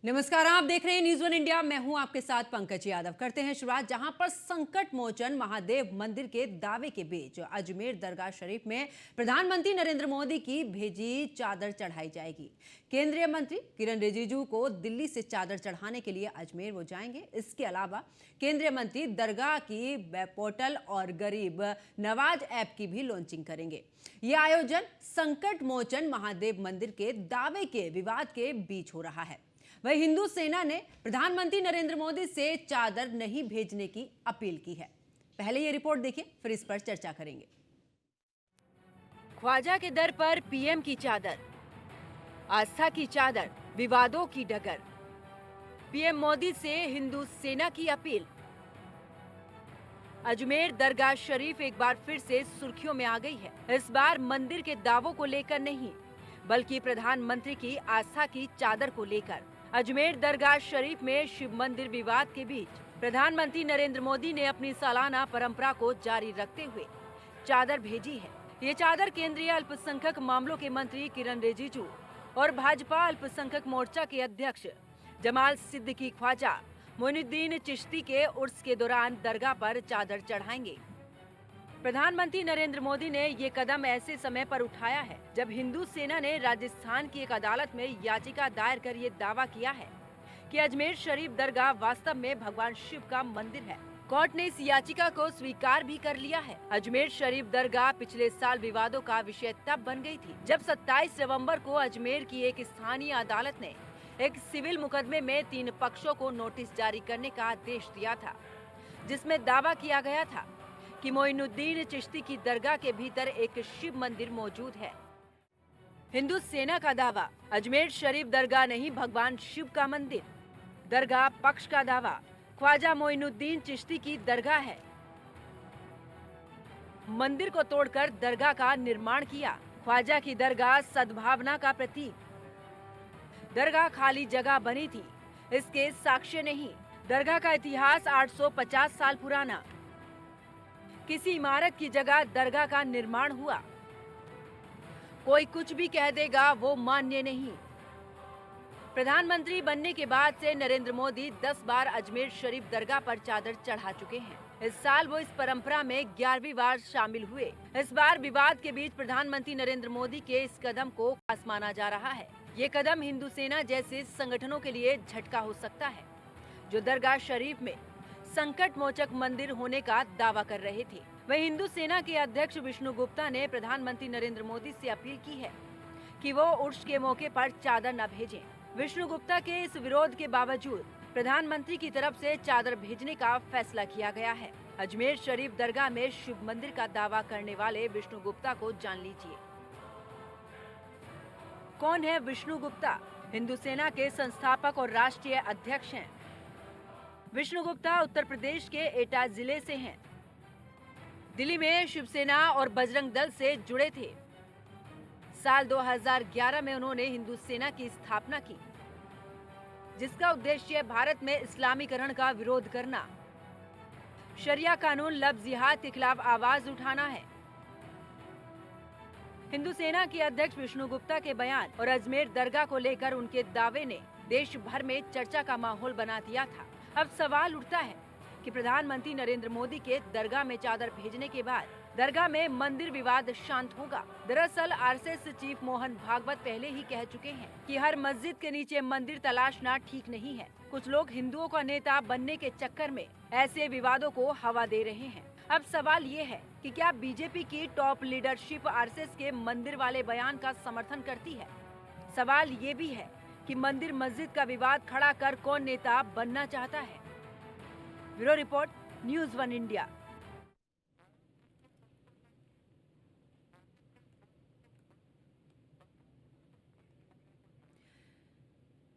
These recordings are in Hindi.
नमस्कार, आप देख रहे हैं न्यूज़ वन इंडिया। मैं हूं आपके साथ पंकज यादव। करते हैं शुरुआत जहां पर संकट मोचन महादेव मंदिर के दावे के बीच अजमेर दरगाह शरीफ में प्रधानमंत्री नरेंद्र मोदी की भेजी चादर चढ़ाई जाएगी। केंद्रीय मंत्री किरण रिजिजू को दिल्ली से चादर चढ़ाने के लिए अजमेर वो जाएंगे। इसके अलावा केंद्रीय मंत्री दरगाह की वेब पोर्टल और गरीब नवाज ऐप की भी लॉन्चिंग करेंगे। ये आयोजन संकट मोचन महादेव मंदिर के दावे के विवाद के बीच हो रहा है। वही हिंदू सेना ने प्रधानमंत्री नरेंद्र मोदी से चादर नहीं भेजने की अपील की है। पहले ये रिपोर्ट देखिए, फिर इस पर चर्चा करेंगे। ख्वाजा के दर पर पीएम की चादर, आस्था की चादर, विवादों की डगर। पीएम मोदी से हिंदू सेना की अपील। अजमेर दरगाह शरीफ एक बार फिर से सुर्खियों में आ गई है। इस बार मंदिर के दावों को लेकर नहीं, बल्कि प्रधानमंत्री की आस्था की चादर को लेकर। अजमेर दरगाह शरीफ में शिव मंदिर विवाद के बीच प्रधानमंत्री नरेंद्र मोदी ने अपनी सालाना परंपरा को जारी रखते हुए चादर भेजी है। ये चादर केंद्रीय अल्पसंख्यक मामलों के मंत्री किरण रिजिजू और भाजपा अल्पसंख्यक मोर्चा के अध्यक्ष जमाल सिद्दीकी ख्वाजा मोइनुद्दीन चिश्ती के उर्स के दौरान दरगाह पर चादर चढ़ाएंगे। प्रधानमंत्री नरेंद्र मोदी ने ये कदम ऐसे समय पर उठाया है जब हिंदू सेना ने राजस्थान की एक अदालत में याचिका दायर कर ये दावा किया है कि अजमेर शरीफ दरगाह वास्तव में भगवान शिव का मंदिर है। कोर्ट ने इस याचिका को स्वीकार भी कर लिया है। अजमेर शरीफ दरगाह पिछले साल विवादों का विषय तब बन गई थी जब 27 नवंबर को अजमेर की एक स्थानीय अदालत ने एक सिविल मुकदमे में 3 पक्षों को नोटिस जारी करने का आदेश दिया था, जिसमें दावा किया गया था कि मोइनुद्दीन चिश्ती की दरगाह के भीतर एक शिव मंदिर मौजूद है। हिंदू सेना का दावा, अजमेर शरीफ दरगाह नहीं भगवान शिव का मंदिर। दरगाह पक्ष का दावा, ख्वाजा मोइनुद्दीन चिश्ती की दरगाह है। मंदिर को तोड़कर दरगाह का निर्माण किया। ख्वाजा की दरगाह सद्भावना का प्रतीक। दरगाह खाली जगह बनी थी, इसके साक्ष्य नहीं। दरगाह का इतिहास 850 साल पुराना। किसी इमारत की जगह दरगाह का निर्माण हुआ। कोई कुछ भी कह देगा वो मान्य नहीं। प्रधानमंत्री बनने के बाद से नरेंद्र मोदी 10 बार अजमेर शरीफ दरगाह पर चादर चढ़ा चुके हैं। इस साल वो इस परंपरा में 11वीं बार शामिल हुए। इस बार विवाद के बीच प्रधानमंत्री नरेंद्र मोदी के इस कदम को खास माना जा रहा है। ये कदम हिंदू सेना जैसे संगठनों के लिए झटका हो सकता है, जो दरगाह शरीफ में संकट मोचक मंदिर होने का दावा कर रहे थे। वहीं हिंदू सेना के अध्यक्ष विष्णु गुप्ता ने प्रधानमंत्री नरेंद्र मोदी से अपील की है कि वो उर्स के मौके पर चादर न भेजें। विष्णु गुप्ता के इस विरोध के बावजूद प्रधानमंत्री की तरफ से चादर भेजने का फैसला किया गया है। अजमेर शरीफ दरगाह में शिव मंदिर का दावा करने वाले विष्णु गुप्ता को जान लीजिए। कौन है विष्णु गुप्ता? हिंदू सेना के संस्थापक और राष्ट्रीय अध्यक्ष हैं। विष्णु गुप्ता उत्तर प्रदेश के एटा जिले से हैं। दिल्ली में शिवसेना और बजरंग दल से जुड़े थे। साल 2011 में उन्होंने हिंदू सेना की स्थापना की, जिसका उद्देश्य भारत में इस्लामीकरण का विरोध करना, शरिया कानून लफ्ज़ जिहाद के खिलाफ आवाज उठाना है। हिंदू सेना के अध्यक्ष विष्णु गुप्ता के बयान और अजमेर दरगाह को लेकर उनके दावे ने देश भर में चर्चा का माहौल बना दिया था। अब सवाल उठता है कि प्रधानमंत्री नरेंद्र मोदी के दरगाह में चादर भेजने के बाद दरगाह में मंदिर विवाद शांत होगा। दरअसल आरएसएस चीफ मोहन भागवत पहले ही कह चुके हैं कि हर मस्जिद के नीचे मंदिर तलाशना ठीक नहीं है। कुछ लोग हिंदुओं का नेता बनने के चक्कर में ऐसे विवादों को हवा दे रहे हैं। अब सवाल ये है कि क्या बीजेपी की टॉप लीडरशिप आरएसएस के मंदिर वाले बयान का समर्थन करती है? सवाल ये भी है कि मंदिर मस्जिद का विवाद खड़ा कर कौन नेता बनना चाहता है। Bureau report, news one India.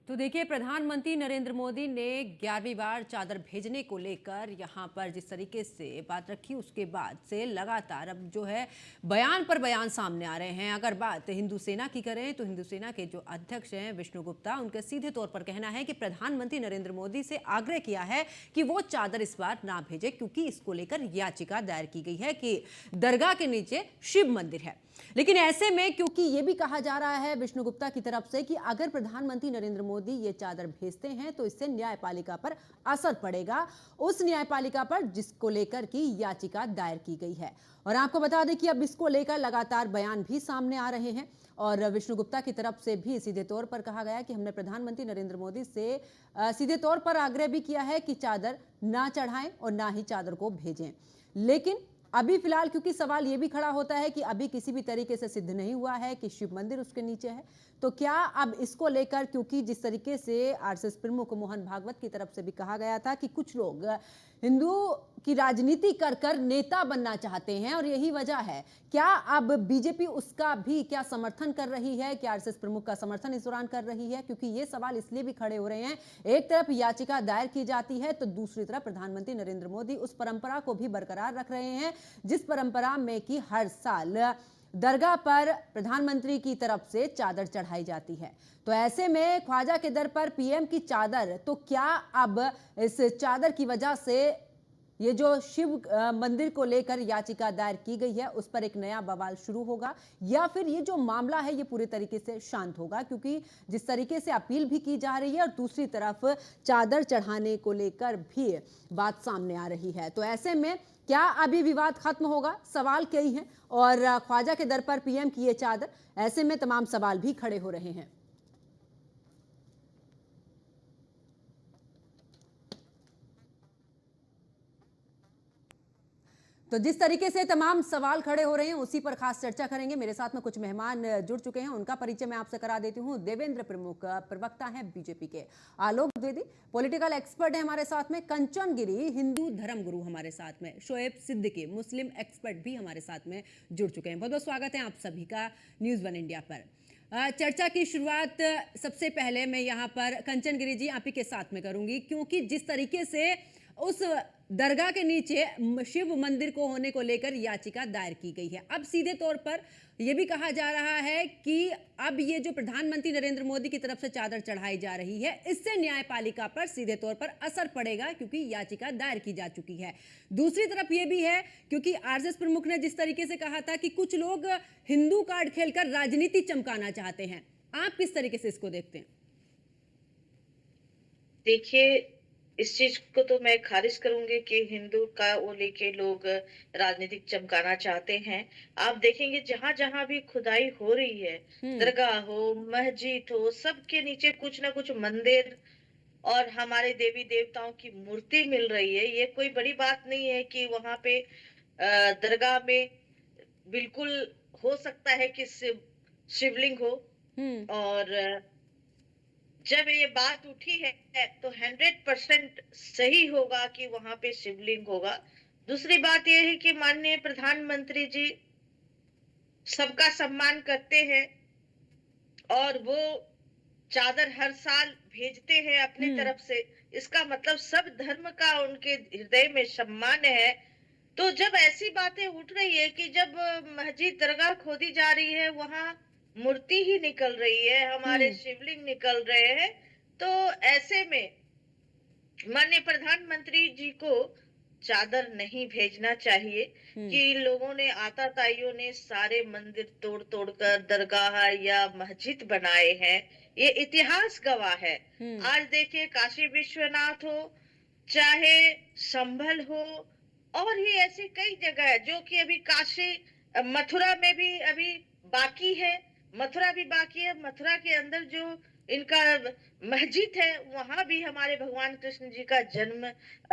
तो देखिए, प्रधानमंत्री नरेंद्र मोदी ने 11वीं बार चादर भेजने को लेकर यहाँ पर जिस तरीके से बात रखी, उसके बाद से लगातार अब जो है बयान पर बयान सामने आ रहे हैं। अगर बात हिंदू सेना की करें तो हिंदू सेना के जो अध्यक्ष हैं विष्णु गुप्ता, उनका सीधे तौर पर कहना है कि प्रधानमंत्री नरेंद्र मोदी से आग्रह किया है कि वो चादर इस बार ना भेजे, क्योंकि इसको लेकर याचिका दायर की गई है कि दरगाह के नीचे शिव मंदिर है। लेकिन ऐसे में क्योंकि ये भी कहा जा रहा है विष्णु गुप्ता की तरफ से कि अगर प्रधानमंत्री नरेंद्र मोदी ये चादर भेजते हैं तो इससे न्यायपालिका पर असर पड़ेगा, उस न्यायपालिका पर जिसको लेकर की याचिका दायर की गई है। और आपको बता दें कि अब इसको लेकर लगातार बयान भी सामने आ रहे हैं और विष्णु गुप्ता की तरफ से भी सीधे तौर पर कहा गया कि हमने प्रधानमंत्री नरेंद्र मोदी से सीधे तौर पर आग्रह भी किया है कि चादर ना चढ़ाएं और ना ही चादर को भेजें। लेकिन अभी फिलहाल क्योंकि सवाल यह भी खड़ा होता है कि अभी किसी भी तरीके से सिद्ध नहीं हुआ है कि शिव मंदिर उसके नीचे है, तो क्या अब इसको लेकर, क्योंकि जिस तरीके से आरएसएस प्रमुख मोहन भागवत की तरफ से भी कहा गया था कि कुछ लोग हिंदू की राजनीति कर कर नेता बनना चाहते हैं और यही वजह है, क्या अब बीजेपी उसका भी क्या समर्थन कर रही है, क्या आरएसएस प्रमुख का समर्थन इस दौरान कर रही है? क्योंकि ये सवाल इसलिए भी खड़े हो रहे हैं, एक तरफ याचिका दायर की जाती है तो दूसरी तरफ प्रधानमंत्री नरेंद्र मोदी उस परंपरा को भी बरकरार रख रहे हैं जिस परंपरा में कि हर साल दरगाह पर प्रधानमंत्री की तरफ से चादर चढ़ाई जाती है। तो ऐसे में ख्वाजा के दर पर पीएम की चादर, तो क्या अब इस चादर की वजह से ये जो शिव मंदिर को लेकर याचिका दायर की गई है उस पर एक नया बवाल शुरू होगा, या फिर ये जो मामला है ये पूरे तरीके से शांत होगा? क्योंकि जिस तरीके से अपील भी की जा रही है और दूसरी तरफ चादर चढ़ाने को लेकर भी बात सामने आ रही है, तो ऐसे में क्या अभी विवाद खत्म होगा? सवाल कई हैं और ख्वाजा के दर पर पीएम की ये चादर, ऐसे में तमाम सवाल भी खड़े हो रहे हैं। तो जिस तरीके से तमाम सवाल खड़े हो रहे हैं उसी पर खास चर्चा करेंगे। मेरे साथ में कुछ मेहमान जुड़ चुके हैं, उनका परिचय मैं आपसे करा देती हूं। देवेंद्र प्रमुख प्रवक्ता हैं बीजेपी के, आलोक द्विवेदी पॉलिटिकल एक्सपर्ट है हमारे साथ में, कंचन गिरी हिंदू धर्म गुरु हमारे साथ में, शोएब सिद्दीकी मुस्लिम एक्सपर्ट भी हमारे साथ में जुड़ चुके हैं। बहुत बहुत स्वागत है आप सभी का न्यूज़ वन इंडिया पर। चर्चा की शुरुआत सबसे पहले मैं यहाँ पर कंचन गिरी जी आप ही के साथ में करूंगी, क्योंकि जिस तरीके से उस दरगाह के नीचे शिव मंदिर को होने को लेकर याचिका दायर की गई है, अब सीधे तौर पर यह भी कहा जा रहा है कि अब ये जो प्रधानमंत्री नरेंद्र मोदी की तरफ से चादर चढ़ाई जा रही है इससे न्यायपालिका पर सीधे तौर पर असर पड़ेगा क्योंकि याचिका दायर की जा चुकी है। दूसरी तरफ ये भी है क्योंकि आरएसएस प्रमुख ने जिस तरीके से कहा था कि कुछ लोग हिंदू कार्ड खेलकर राजनीति चमकाना चाहते हैं, आप किस तरीके से इसको देखते हैं? देखिए, इस चीज को तो मैं खारिज करूंगी कि हिंदू का वो लेके लोग राजनीतिक चमकाना चाहते हैं। आप देखेंगे जहां जहां भी खुदाई हो रही है, दरगाह हो, मस्जिद हो, सबके नीचे कुछ ना कुछ मंदिर और हमारे देवी देवताओं की मूर्ति मिल रही है। ये कोई बड़ी बात नहीं है कि वहां पे दरगाह में बिल्कुल हो सकता है कि शिवलिंग हो, और जब ये बात उठी है तो 100% सही होगा कि वहां पे शिवलिंग होगा। दूसरी बात यह है कि माननीय प्रधानमंत्री जी सबका सम्मान करते हैं और वो चादर हर साल भेजते हैं अपनी तरफ से। इसका मतलब सब धर्म का उनके हृदय में सम्मान है। तो जब ऐसी बातें उठ रही है कि जब मस्जिद दरगाह खोदी जा रही है वहां मूर्ति ही निकल रही है, हमारे शिवलिंग निकल रहे हैं, तो ऐसे में माननीय प्रधानमंत्री जी को चादर नहीं भेजना चाहिए कि लोगों ने, आताताइयों ने सारे मंदिर तोड़ तोड़ कर दरगाह या मस्जिद बनाए हैं। ये इतिहास गवाह है। आज देखिए काशी विश्वनाथ हो, चाहे संभल हो, और भी ऐसी कई जगह है जो कि अभी काशी, मथुरा में भी अभी बाकी है, मथुरा भी बाकी है। मथुरा के अंदर जो इनका मस्जिद है वहां भी हमारे भगवान कृष्ण जी का जन्म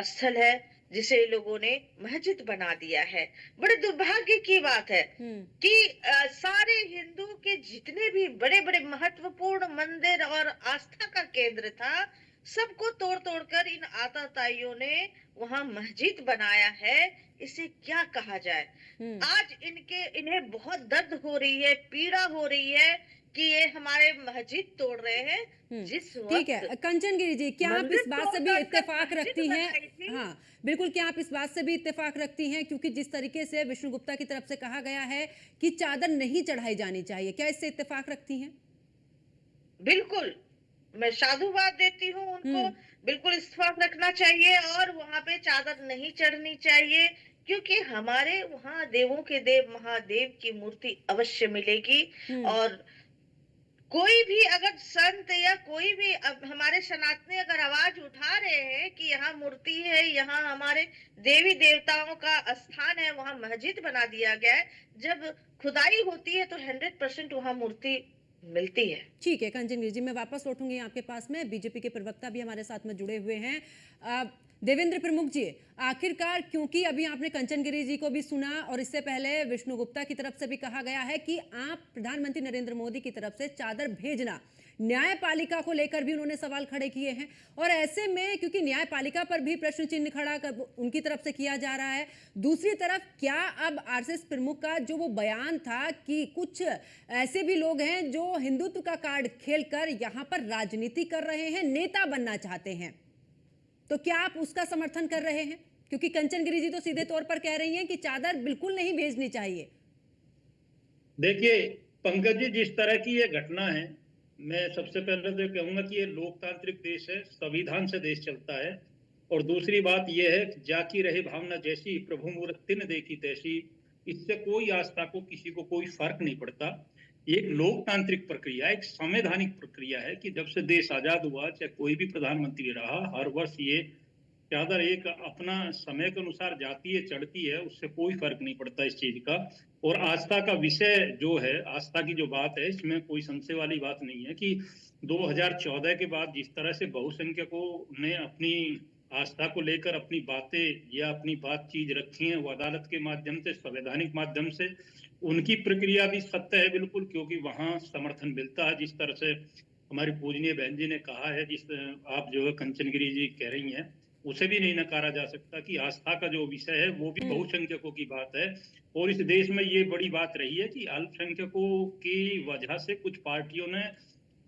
स्थल है जिसे लोगों ने मस्जिद बना दिया है। बड़े दुर्भाग्य की बात है कि सारे हिंदू के जितने भी बड़े बड़े महत्वपूर्ण मंदिर और आस्था का केंद्र था सबको तोड़ तोड़ कर इन आताताइयों ने वहां मस्जिद बनाया है। इसे क्या कहा जाए? आज इन्हें बहुत दर्द हो रही है, पीड़ा हो रही है कि ये हमारे मस्जिद तोड़ रहे हैं। जिस वक्त ठीक है कंचन गिरी जी, क्या आप इस बात से भी इत्तेफाक रखती हैं? हाँ बिल्कुल, क्या आप इस बात से भी इत्तेफाक रखती हैं? क्योंकि जिस तरीके से विष्णु गुप्ता की तरफ से कहा गया है कि चादर नहीं चढ़ाई जानी चाहिए, क्या इससे इत्तेफाक रखती हैं? बिल्कुल, मैं साधुवाद देती हूँ उनको। बिल्कुल इत्तेफाक रखना चाहिए और वहां पे चादर नहीं चढ़नी चाहिए। क्योंकि हमारे वहाँ देवों के देव महादेव की मूर्ति अवश्य मिलेगी। हम्म। और कोई भी अगर संत या कोई भी अब हमारे सनातनी अगर आवाज उठा रहे हैं कि यहाँ मूर्ति है, यहाँ हमारे देवी देवताओं का स्थान है, वहाँ मस्जिद बना दिया गया है, जब खुदाई होती है तो 100% वहाँ मूर्ति मिलती है। ठीक है कंचन गिरी जी, मैं वापस लौटूंगी आपके पास में। बीजेपी के प्रवक्ता भी हमारे साथ में जुड़े हुए हैं। देवेंद्र प्रमुख जी, आखिरकार क्योंकि अभी आपने कंचन गिरी जी को भी सुना और इससे पहले विष्णु गुप्ता की तरफ से भी कहा गया है कि आप प्रधानमंत्री नरेंद्र मोदी की तरफ से चादर भेजना, न्यायपालिका को लेकर भी उन्होंने सवाल खड़े किए हैं। और ऐसे में क्योंकि न्यायपालिका पर भी प्रश्न चिन्ह खड़ा कर उनकी तरफ से किया जा रहा है, दूसरी तरफ क्या अब आरएसएस प्रमुख का जो वो बयान था कि कुछ ऐसे भी लोग हैं जो हिंदुत्व का कार्ड खेलकर यहाँ पर राजनीति कर रहे हैं, नेता बनना चाहते हैं, तो क्या आप उसका समर्थन कर रहे हैं? क्योंकि कंचन गिरी जी तो सीधे तौर पर कह रही हैं कि चादर बिल्कुल नहीं भेजनी चाहिए। देखिए पंकज जी, जिस तरह की ये घटना है, मैं सबसे पहले तो कहूंगा कि ये लोकतांत्रिक देश है, संविधान से देश चलता है। और दूसरी बात यह है कि जाकी रहे भावना जैसी, प्रभु मूरत तिन देखी तैसी, इससे कोई आस्था को किसी को कोई फर्क नहीं पड़ता। ये एक लोकतांत्रिक प्रक्रिया, एक संवैधानिक प्रक्रिया है कि जब से देश आजाद हुआ, चाहे कोई भी प्रधानमंत्री रहा, हर वर्ष ये चादर एक अपना समय के अनुसार जाती है, चढ़ती है, उससे कोई फर्क नहीं पड़ता इस चीज का। और आस्था का विषय जो है, आस्था की जो बात है, इसमें कोई संशय वाली बात नहीं है कि 2014 के बाद जिस तरह से बहुसंख्यकों ने अपनी आस्था को लेकर अपनी बातें या अपनी बातचीत रखी है, वो अदालत के माध्यम से, संवैधानिक माध्यम से, उनकी प्रक्रिया भी सत्य है बिल्कुल, क्योंकि वहां समर्थन मिलता है। जिस तरह से हमारी पूजनीय बहन जी ने कहा है, जिस आप जो है कंचन गिरी जी कह रही हैं, उसे भी नहीं नकारा जा सकता कि आस्था का जो विषय है वो भी बहुसंख्यकों की बात है। और इस देश में ये बड़ी बात रही है कि अल्पसंख्यकों की वजह से कुछ पार्टियों ने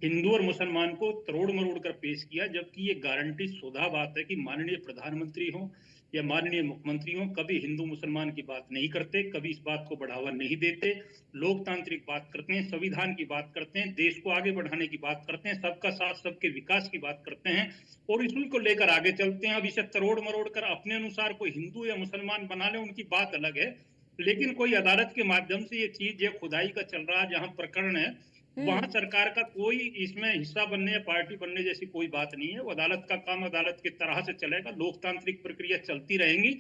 हिंदू और मुसलमान को तरोड़ मरोड़ कर पेश किया, जबकि ये गारंटी शुदा बात है कि माननीय प्रधानमंत्री हो या माननीय मुख्यमंत्री हो, कभी हिंदू मुसलमान की बात नहीं करते, कभी इस बात को बढ़ावा नहीं देते, लोकतांत्रिक बात करते हैं, संविधान की बात करते हैं, देश को आगे बढ़ाने की बात करते हैं, सबका साथ सबके विकास की बात करते हैं और इसी को लेकर आगे चलते हैं। अब इसे तरोड़ मरोड़ कर अपने अनुसार कोई हिंदू या मुसलमान बना ले, उनकी बात अलग है, लेकिन कोई अदालत के माध्यम से ये चीज, ये खुदाई का चल रहा है जहां प्रकरण है, वहां सरकार का कोई इसमें हिस्सा बनने या पार्टी बनने जैसी कोई बात नहीं है। वो अदालत का काम अदालत की तरह से चलेगा, लोकतांत्रिक प्रक्रिया चलती रहेंगी।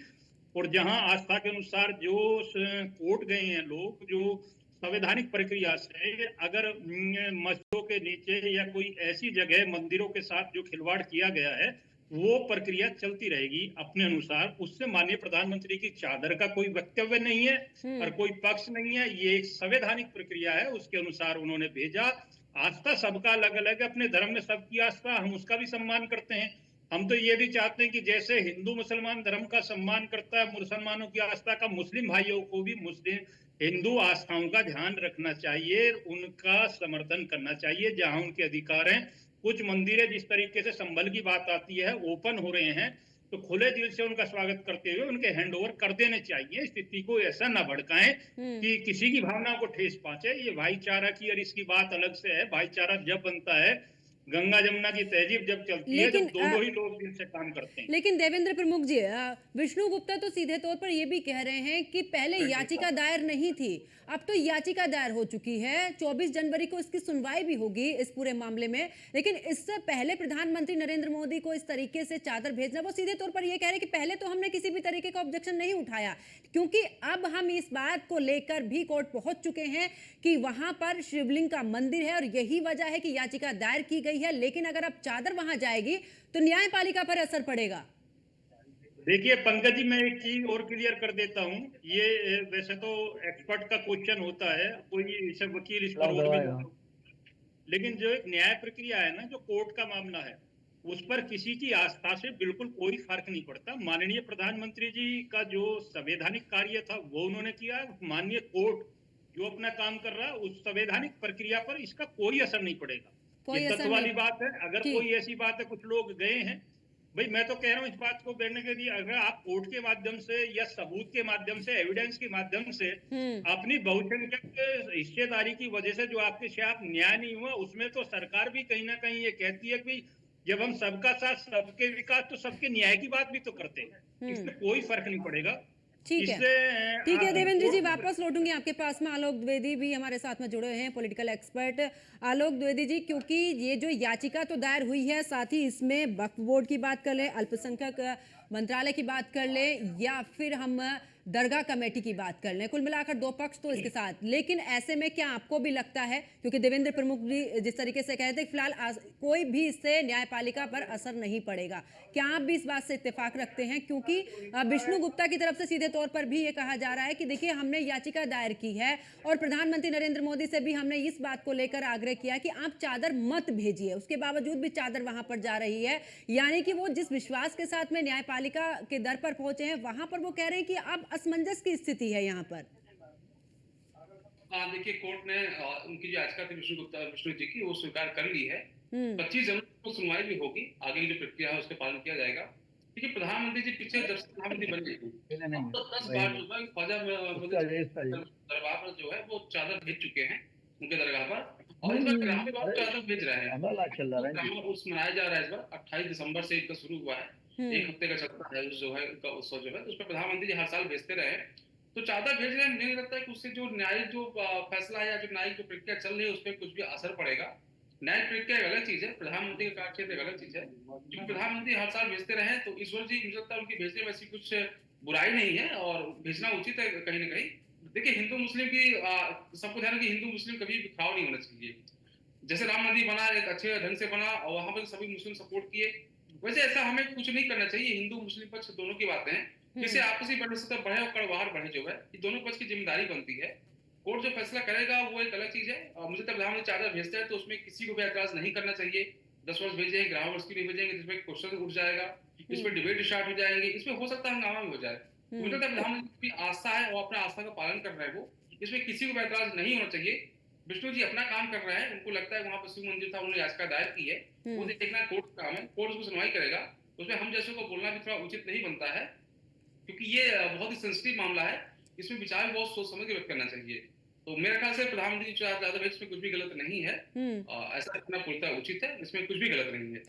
और जहां आस्था के अनुसार जो कोर्ट गए हैं लोग, जो संवैधानिक प्रक्रिया से अगर मस्जिदों के नीचे या कोई ऐसी जगह मंदिरों के साथ जो खिलवाड़ किया गया है, वो प्रक्रिया चलती रहेगी अपने अनुसार। उससे माननीय प्रधानमंत्री की चादर का कोई वक्तव्य नहीं है और कोई पक्ष नहीं है, ये एक संवैधानिक प्रक्रिया है, उसके अनुसार उन्होंने भेजा। आस्था सबका अलग अलग है, अपने धर्म में सबकी आस्था, हम उसका भी सम्मान करते हैं। हम तो ये भी चाहते हैं कि जैसे हिंदू मुसलमान धर्म का सम्मान करता है, मुसलमानों की आस्था का, मुस्लिम भाइयों को भी मुस्लिम हिंदू आस्थाओं का ध्यान रखना चाहिए, उनका समर्थन करना चाहिए जहां उनके अधिकार हैं। कुछ मंदिरें जिस तरीके से संभल की बात आती है ओपन हो रहे हैं, तो खुले दिल से उनका स्वागत करते हुए उनके हैंड ओवर कर देने चाहिए। स्थिति को ऐसा ना भड़काएं कि किसी की भावना को ठेस पहुंचे। ये भाईचारा की और इसकी बात अलग से है। भाईचारा जब बनता है, गंगा जमुना की तहजीब जब चलती है, जब दोनों ही लोग दिल से काम करते हैं। लेकिन देवेंद्र प्रमुख जी, विष्णु गुप्ता तो सीधे तौर पर यह भी कह रहे हैं कि पहले याचिका दायर नहीं थी, अब तो याचिका दायर हो चुकी है, 24 जनवरी को इसकी सुनवाई भी होगी इस पूरे मामले में। लेकिन इससे पहले प्रधानमंत्री नरेंद्र मोदी को इस तरीके से चादर भेजना, वो सीधे तौर पर यह कह रहे हैं कि पहले तो हमने किसी भी तरीके का ऑब्जेक्शन नहीं उठाया, क्योंकि अब हम इस बात को लेकर भी कोर्ट पहुंच चुके हैं कि वहां पर शिवलिंग का मंदिर है और यही वजह है कि याचिका दायर की गई है। लेकिन अगर अब चादर वहां जाएगी तो न्यायपालिका पर असर पड़ेगा। देखिए पंकज जी, मैं एक चीज और क्लियर कर देता हूं। ये वैसे तो एक्सपर्ट का क्वेश्चन होता है, कोई इसे वकील इस पर और भी, लेकिन जो एक न्याय प्रक्रिया है ना, जो कोर्ट का मामला है, उस पर किसी की आस्था से बिल्कुल कोई फर्क नहीं पड़ता। माननीय प्रधानमंत्री जी का जो संवैधानिक कार्य था वो उन्होंने किया, माननीय कोर्ट जो अपना काम कर रहा है, उस संवैधानिक प्रक्रिया पर इसका कोई असर नहीं पड़ेगा। ये तथ्य वाली बात है। अगर कोई ऐसी बात है, कुछ लोग गए हैं, भाई मैं तो कह रहा हूँ इस बात को बढ़ने के लिए, अगर आप कोर्ट के माध्यम से या सबूत के माध्यम से, एविडेंस के माध्यम से अपनी बहुसंख्यक हिस्सेदारी की वजह से जो आपके साथ न्याय नहीं हुआ, उसमें तो सरकार भी कहीं ना कहीं ये कहती है कि जब हम सबका साथ सबके विकास, तो सबके न्याय की बात भी तो करते हैं, इसमें कोई फर्क नहीं पड़ेगा। ठीक है। इससे ठीक है देवेंद्र जी, कोर्ट- वापस लौटूंगी आपके पास में। आलोक द्विवेदी भी हमारे साथ में जुड़े हैं, पॉलिटिकल एक्सपर्ट। आलोक द्विवेदी जी, क्योंकि ये जो याचिका तो दायर हुई है, साथ ही इसमें वक्फ बोर्ड की बात कर लें, अल्पसंख्यक मंत्रालय की बात कर लें, या फिर हम दरगाह कमेटी की बात कर लें, कुल मिलाकर दो पक्ष तो इसके साथ। लेकिन ऐसे में क्या आपको भी लगता है, क्योंकि देवेंद्र प्रमुख जी जिस तरीके से कहते हैं फिलहाल कोई भी इससे न्यायपालिका पर असर नहीं पड़ेगा, क्या आप भी इस बात से इत्तेफाक रखते हैं? क्योंकि विष्णु गुप्ता की तरफ से सीधे तौर पर भी ये कहा जा रहा है कि देखिए, हमने याचिका दायर की है और प्रधानमंत्री नरेंद्र मोदी से भी हमने इस बात को लेकर आग्रह किया कि आप चादर मत भेजिए, उसके बावजूद भी चादर वहां पर जा रही है। यानी कि वो जिस विश्वास के साथ में न्यायपालिका के दर पर पहुंचे हैं, वहां पर वो कह रहे हैं कि अब असमंजस की स्थिति है यहाँ पर। देखिए, कोर्ट ने उनकी जो याचिका थी विष्णु जी की, वो स्वीकार कर ली है। 25 जनवरी को सुनवाई भी होगी, आगे की जो प्रक्रिया है उसका पालन किया जाएगा। देखिए, प्रधानमंत्री जी पीछे जब से प्रधानमंत्री बने अब तो 10 बार जो है ख्वाजा दरबार पर जो है वो चादर भेज चुके हैं उनके दरगाह पर, और इस बार ग्राम भी बहुत चादर भेज रहे हैं। ग्राम उर्स मनाया जा रहा है इस बार 28 दिसंबर से इसका शुरू हुआ है, एक हफ्ते का चलता है जो है का उत्सव जो है, तो उस पर प्रधानमंत्री जी हर साल भेजते रहे, तो चादर भेज रहे हैं। मुझे नहीं लगता है कि उससे जो न्यायिक जो फैसला या जो न्यायिक जो प्रक्रिया चल रही है उस पर कुछ भी असर पड़ेगा। न्यायिक प्रक्रिया एक अलग चीज है, प्रधानमंत्री का कार्यक्षेत्र एक अलग चीज है। जो प्रधानमंत्री हर साल भेजते रहे, तो ईश्वर जी मुझे लगता है उनकी भेजने में ऐसी कुछ बुराई नहीं है और भेजना उचित है कहीं ना कहीं। देखिए, हिंदू मुस्लिम की सबको ध्यान है कि हिंदू मुस्लिम कभी बिखराव नहीं होना चाहिए। जैसे राम मंदिर बना, एक अच्छे ढंग से बना और वहां पर सभी मुस्लिम सपोर्ट किए, वैसे ऐसा हमें कुछ नहीं करना चाहिए। हिंदू मुस्लिम पक्ष दोनों की बातें हैं, किसी आपसी बढ़ने से बढ़े और कड़वाहट बढ़े जो है, ये दोनों पक्ष की जिम्मेदारी बनती है। कोर्ट जो फैसला करेगा वो एक अलग चीज है। और मुझे तब प्रधानमंत्री चादर भेजता है तो उसमें किसी को भी एतराज नहीं करना चाहिए। 10 वर्ष भेजेंगे, 11 वर्ष की नहीं भेजेंगे, जिसमें क्वेश्चन उठ जाएगा, इस पर डिबेट स्टार्ट हो जाएंगे, इसमें हो सकता है हंगामा भी हो जाए। मुझे लगता है प्रधानमंत्री की आस्था है और अपना आस्था का पालन कर रहे हैं वो, इसमें किसी को भी एतराज नहीं होना चाहिए। विष्णु जी अपना काम कर रहे हैं, उनको लगता है वहां पर शिव मंदिर था, उन्होंने याचिका दायर की है, वो देखना कोर्ट का काम है, कोर्ट उसको सुनवाई करेगा। उसमें हम जैसों को बोलना भी थोड़ा उचित नहीं बनता है, क्योंकि ये बहुत ही सेंसिटिव मामला है, इसमें विचार भी बहुत सोच समझ के व्यक्त करना चाहिए। तो मेरे ख्याल से प्रधानमंत्री ज्यादा इसमें कुछ भी गलत नहीं है, ऐसा करना पूर्णतः उचित है, इसमें कुछ भी गलत नहीं है।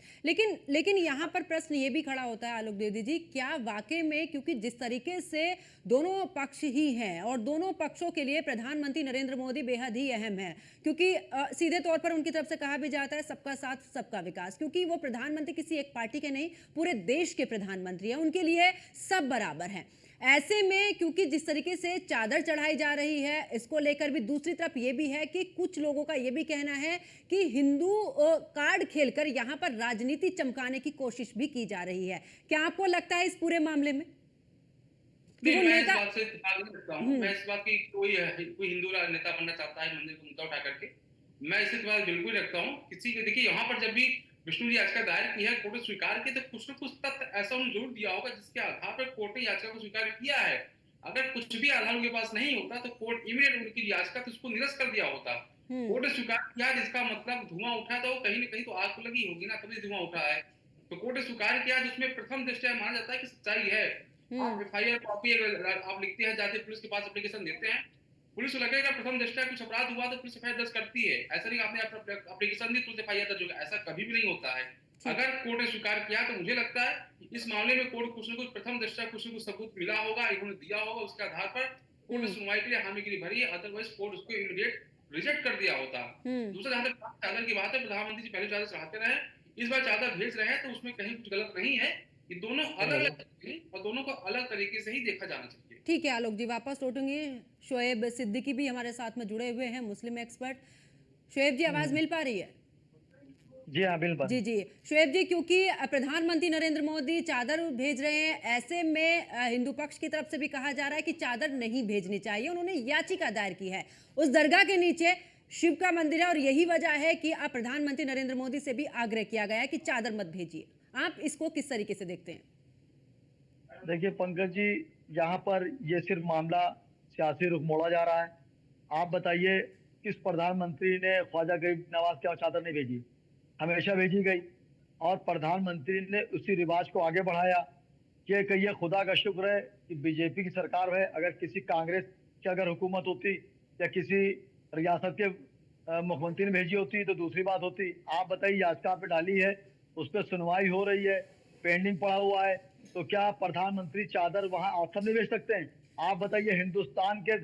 लेकिन यहाँ पर प्रश्न ये भी खड़ा होता है आलोक द्विवेदी जी, क्या वाकई में, क्योंकि जिस तरीके से दोनों पक्ष ही हैं और दोनों पक्षों के लिए प्रधानमंत्री नरेंद्र मोदी बेहद ही अहम है, क्योंकि सीधे तौर पर उनकी तरफ से कहा भी जाता है सबका साथ सबका विकास, क्योंकि वो प्रधानमंत्री किसी एक पार्टी के नहीं, पूरे देश के प्रधानमंत्री हैं, उनके लिए सब बराबर हैं। ऐसे में क्योंकि जिस तरीके से चादर चढ़ाई जा रही है, इसको लेकर भी दूसरी तरफ ये भी है कि कुछ लोगों का ये भी कहना है कि हिंदू कार्ड खेलकर यहाँ पर राजनीति चमकाने की कोशिश भी की जा रही है। क्या आपको लगता है इस पूरे मामले में कि वो नेता? मैं इस बात से इत्तेफाक नहीं रखता हूं। मैं इस बात की कोई हिंदू नेता बनना चाहता है मंदिर को मुद्दा उठा करके, मैं इस इत्तेफाक बिल्कुल रखता हूँ किसी के। देखिए, यहाँ पर जब भी विष्णु जी याचिका दायर की है, कोर्ट ने स्वीकार की, तो कुछ न कुछ तथ्य ऐसा उन्होंने जरूर दिया होगा जिसके आधार पर कोर्ट ने याचिका को स्वीकार किया है। अगर कुछ भी आधार उनके पास नहीं होता तो कोर्ट इमीडिएट उनकी याचिका तो उसको निरस्त कर दिया होता। कोर्ट ने स्वीकार किया, जिसका मतलब धुआं उठा, तो कहीं ना कहीं तो आग तो लगी होगी ना, तभी धुआं उठा है। तो कोर्ट ने स्वीकार किया, जिसमें प्रथम दृष्टया माना जाता है कि सच्चाई है। आप एफआईआर कॉपी आप लिखते हैं, जाते पुलिस के पास एप्लीकेशन देते हैं, पुलिस को लगेगा प्रथम दृष्टया कुछ अपराध हुआ तो पुलिस एफआईआर दर्ज करती है। ऐसा नहीं आपने एप्लीकेशन दी पुलिस एफआईआर दर्ज होगा, ऐसा कभी भी नहीं होता है। अगर कोर्ट ने स्वीकार किया तो मुझे लगता है इस मामले में कोर्ट कुछ न कुछ प्रथम दृष्टया कुछ न कुछ सबूत मिला होगा, इन्होंने दिया होगा, उसके आधार पर कोर्ट ने सुनवाई के लिए हामी गिरी भरी है, अदरवाइज कोर्ट उसको इमीडिएट रिजेक्ट कर दिया होता। दूसरा, जहां तक चादर की बात है, प्रधानमंत्री जी पहले चादर चढ़ाते रहे, इस बार चादर भेज रहे हैं, तो उसमें कहीं कुछ गलत नहीं है। ये दोनों अलग अलग और दोनों को अलग तरीके से ही देखा जाना चाहिए। ठीक है आलोक जी, वापस लौटूंगी। शोएब सिद्दीकी भी हमारे साथ में जुड़े हुए हैं, मुस्लिम एक्सपर्ट। शोएब जी, आवाज मिल पा रही है? जी हाँ, बिल्कुल। जी शोएब जी, क्योंकि प्रधानमंत्री नरेंद्र मोदी चादर भेज रहे हैं, ऐसे में हिंदू पक्ष की तरफ से भी कहा जा रहा है कि चादर नहीं भेजनी चाहिए। उन्होंने याचिका दायर की है, उस दरगाह के नीचे शिव का मंदिर है और यही वजह है कि अब प्रधानमंत्री नरेंद्र मोदी से भी आग्रह किया गया है कि चादर मत भेजिए। आप इसको किस तरीके से देखते हैं? देखिए पंकज जी, यहाँ पर ये सिर्फ मामला सियासी रुख मोड़ा जा रहा है। आप बताइए, किस प्रधानमंत्री ने ख्वाजा गरीब नवाज के चादर नहीं भेजी? हमेशा भेजी गई, और प्रधानमंत्री ने उसी रिवाज को आगे बढ़ाया। कि कहिए खुदा का शुक्र है कि बीजेपी की सरकार है, अगर किसी कांग्रेस की अगर हुकूमत होती या किसी रियासत के मुख्यमंत्री ने भेजी होती तो दूसरी बात होती। आप बताइए, याचिका पे डाली है, उस पर सुनवाई हो रही है, पेंडिंग पड़ा हुआ है, तो क्या प्रधानमंत्री चादर वहां आश्रम नहीं भेज सकते हैं? आप बताइए, हिंदुस्तान के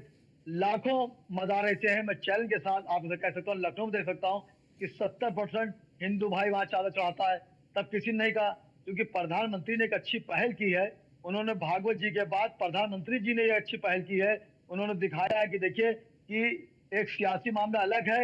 लाखों मज़ार ऐसे हैं, मैं चैलेंज के साथ आपसे कह सकता हूँ, लखनऊ में देख सकता हूँ कि 70% हिंदू भाई वहां चादर चढ़ाता है, तब किसी ने नहीं कहा। क्योंकि प्रधानमंत्री ने एक अच्छी पहल की है, उन्होंने भागवत जी के बाद प्रधानमंत्री जी ने ये अच्छी पहल की है। उन्होंने दिखाया है कि देखिए कि एक सियासी मामला अलग है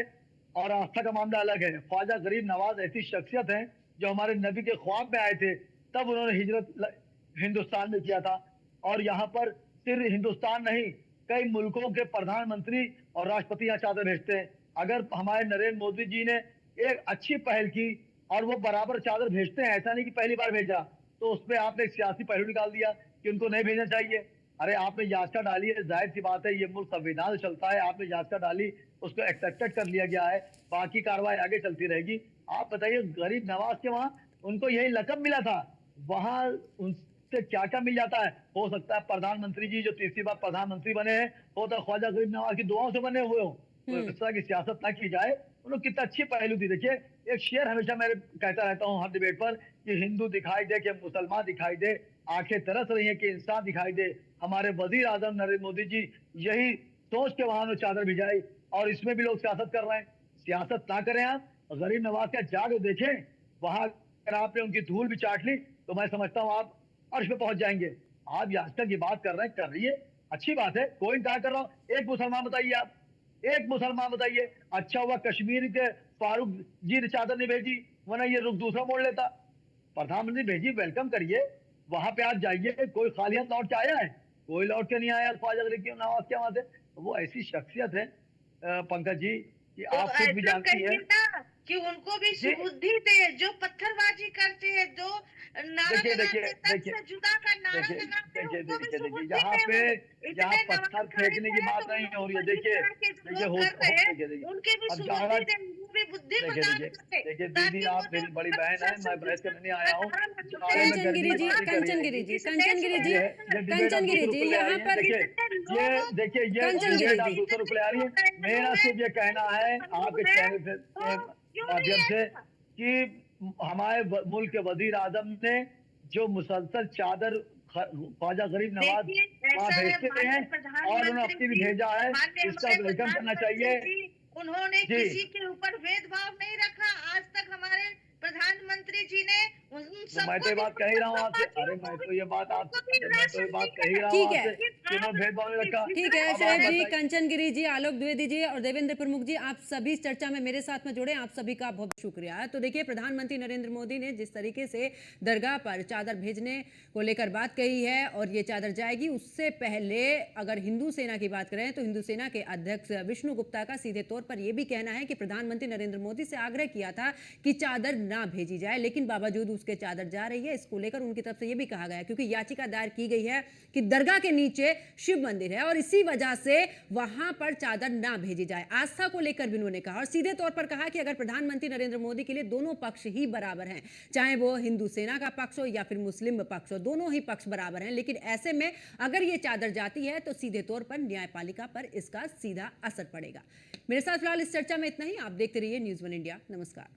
और आस्था का मामला अलग है। ख्वाजा गरीब नवाज ऐसी शख्सियत है जो हमारे नबी के ख्वाब में आए थे, तब उन्होंने हिजरत हिंदुस्तान में किया था। और यहाँ पर सिर्फ हिंदुस्तान नहीं, कई मुल्कों के प्रधानमंत्री और राष्ट्रपति यहाँ चादर भेजते हैं। अगर हमारे नरेंद्र मोदी जी ने एक अच्छी पहल की और वो बराबर चादर भेजते हैं, ऐसा नहीं कि पहली बार भेजा, तो उस पर आपने एक सियासी पहलू निकाल दिया कि उनको नहीं भेजना चाहिए। अरे आपने याचिका डाली है, जाहिर सी बात है, ये मुल्क संविधान से चलता है, आपने याचिका डाली, उसको एक्सेप्टेड कर लिया गया है, बाकी कार्रवाई आगे चलती रहेगी। आप बताइए, गरीब नवाज के वहां उनको यही लकब मिला था, वहां उनसे क्या क्या मिल जाता है। हो सकता है प्रधानमंत्री जी जो तीसरी बार प्रधानमंत्री बने हैं, हो तो ख्वाजा गरीब नवाज की दुआओं से बने हुए हो। तो इस तरह की सियासत ना की जाए। उन्होंने कितना अच्छी पहलू थी। देखिए, एक शेर हमेशा मैं कहता रहता हूँ हर डिबेट पर कि हिंदू दिखाई दे कि मुसलमान दिखाई दे, आंखें तरस रही है कि इंसान दिखाई दे। हमारे वजीर आजम नरेंद्र मोदी जी यही सोच के वहां चादर भिजाई, और इसमें भी लोग सियासत कर रहे हैं। सियासत ना करें आप, गरीब नवाज का जाग देखें, वहां अगर आपने उनकी धूल भी चाट ली तो मैं समझता हूँ आप अर्श पे पहुंच जाएंगे। आप याचिका की बात कर रहे हैं, कर रही है, अच्छी बात है, कोई इंकार कर रहा हूँ। एक मुसलमान बताइए, आप एक मुसलमान बताइए, अच्छा हुआ कश्मीर के फारूक जी ने चादर नहीं भेजी, वरना ये रुख दूसरा मोड़ लेता। प्रधानमंत्री भेजी, वेलकम करिए, वहां पे आप जाइए। कोई खाली हाथ लौट के आया है? कोई लौट के नहीं आया ख्वाजा गरीब नवाज के वहां से। वो ऐसी शख्सियत है पंकज जी कि तो आप खुद भी ऐसा जानती है कहिए ना कि उनको भी जी। सुबुद्धि दे, जो पत्थरबाजी करते हैं, जो नारा देखिए लगाते देखिए हैं, तन देखिए से जुदा का नारा देखिए लगाते हैं, देखिए उनको भी देखिए देखिए सुबुद्धि यहाँ दे। पे वो यहाँ इतने पत्थर नवाज फेंकने की हैं, बात तो नहीं हो रही है। उनको जिस देखिए तरह के जो देखिए लोग हो कर रहे हैं, देखिए उनके भी अब सुबुद्धि दे, उनको भी बुद्धि देखिए प्रदान देखिए करे, देखिए दीदी, ताकि आप वो मेरी जो बड़ी बहन है, मैं बहस करने नहीं आया हूँ। प्रधानमंत्री नारे में कंचन गर्मी गिरी की जी, बातें करी कंचन जाएंगी। गिरी जी, इस कंचन देश गिरी में जी, ये डिबेट कंचन आप गिरी दूसरों जी, को ले आ यहाँ रही है। पर देखिए ये देखिए ये कंचन गिरी डिबेट आप जी, दूसरों को ले आ रही है। मेरा सिर्फ ये कहना है आपके चैनल से के माध्यम से कि हमारे मुल्क के वजीर आजम ने जो मुसलसल चादर ख्वाजा गरीब नवाज देखिए, वहाँ ऐसा है, भेजते माननीय हैं, और उन्होंने अपनी भी प्रधानमंत्री जी, भेजा है, माननीय इसका हमारे वेलकम करना प्रधानमंत्री चाहिए जी, उन्होंने जी। किसी के ऊपर भेदभाव नहीं रखा। आज तक हमारे प्रधानमंत्री जी ने उन तो मैं तो सबको ये भी, बात कह ही रहा हूँ आपसे। अरे उनको मैं भी, तो ये बात उनको भी मैं तो ये बात कह ही रहा हूँ ठीक है। आपसे कि उन्होंने भेदभाव नहीं रखा। ठीक है अब आप शोएब जी, बताइए। कंचन गिरी जी, आलोक द्विवेदी जी और देवेंद्र प्रमुख जी, आप सभी इस चर्चा में मेरे साथ में जुड़े, आप सभी का बहुत शुक्रिया। तो देखिए, प्रधानमंत्री नरेंद्र मोदी ने जिस तरीके से दरगाह पर चादर भेजने को लेकर बात कही है और ये चादर जाएगी, उससे पहले अगर हिंदू सेना की बात करें तो हिंदू सेना के अध्यक्ष विष्णु गुप्ता का सीधे तौर पर यह भी कहना है कि प्रधानमंत्री नरेंद्र मोदी से आग्रह किया था कि चादर ना भेजी जाए, लेकिन बावजूद उसके चादर जा रही है। इसको लेकर उनकी तरफ से यह भी कहा गया, क्योंकि याचिका दायर की गई है कि दरगाह के नीचे शिव मंदिर है और इसी वजह से वहां पर चादर ना भेजी जाए। आस्था को लेकर भी उन्होंने कहा और सीधे तौर पर कहा कि अगर प्रधानमंत्री नरेंद्र मोदी के लिए दोनों पक्ष ही बराबर हैं, चाहे वो हिंदू सेना का पक्ष हो या फिर मुस्लिम पक्ष हो, दोनों ही पक्ष बराबर हैं, लेकिन ऐसे में अगर ये चादर जाती है तो सीधे तौर पर न्यायपालिका पर इसका सीधा असर पड़ेगा। मेरे साथ फिलहाल इस चर्चा में इतना ही। आप देखते रहिए न्यूज़ 1 इंडिया। नमस्कार।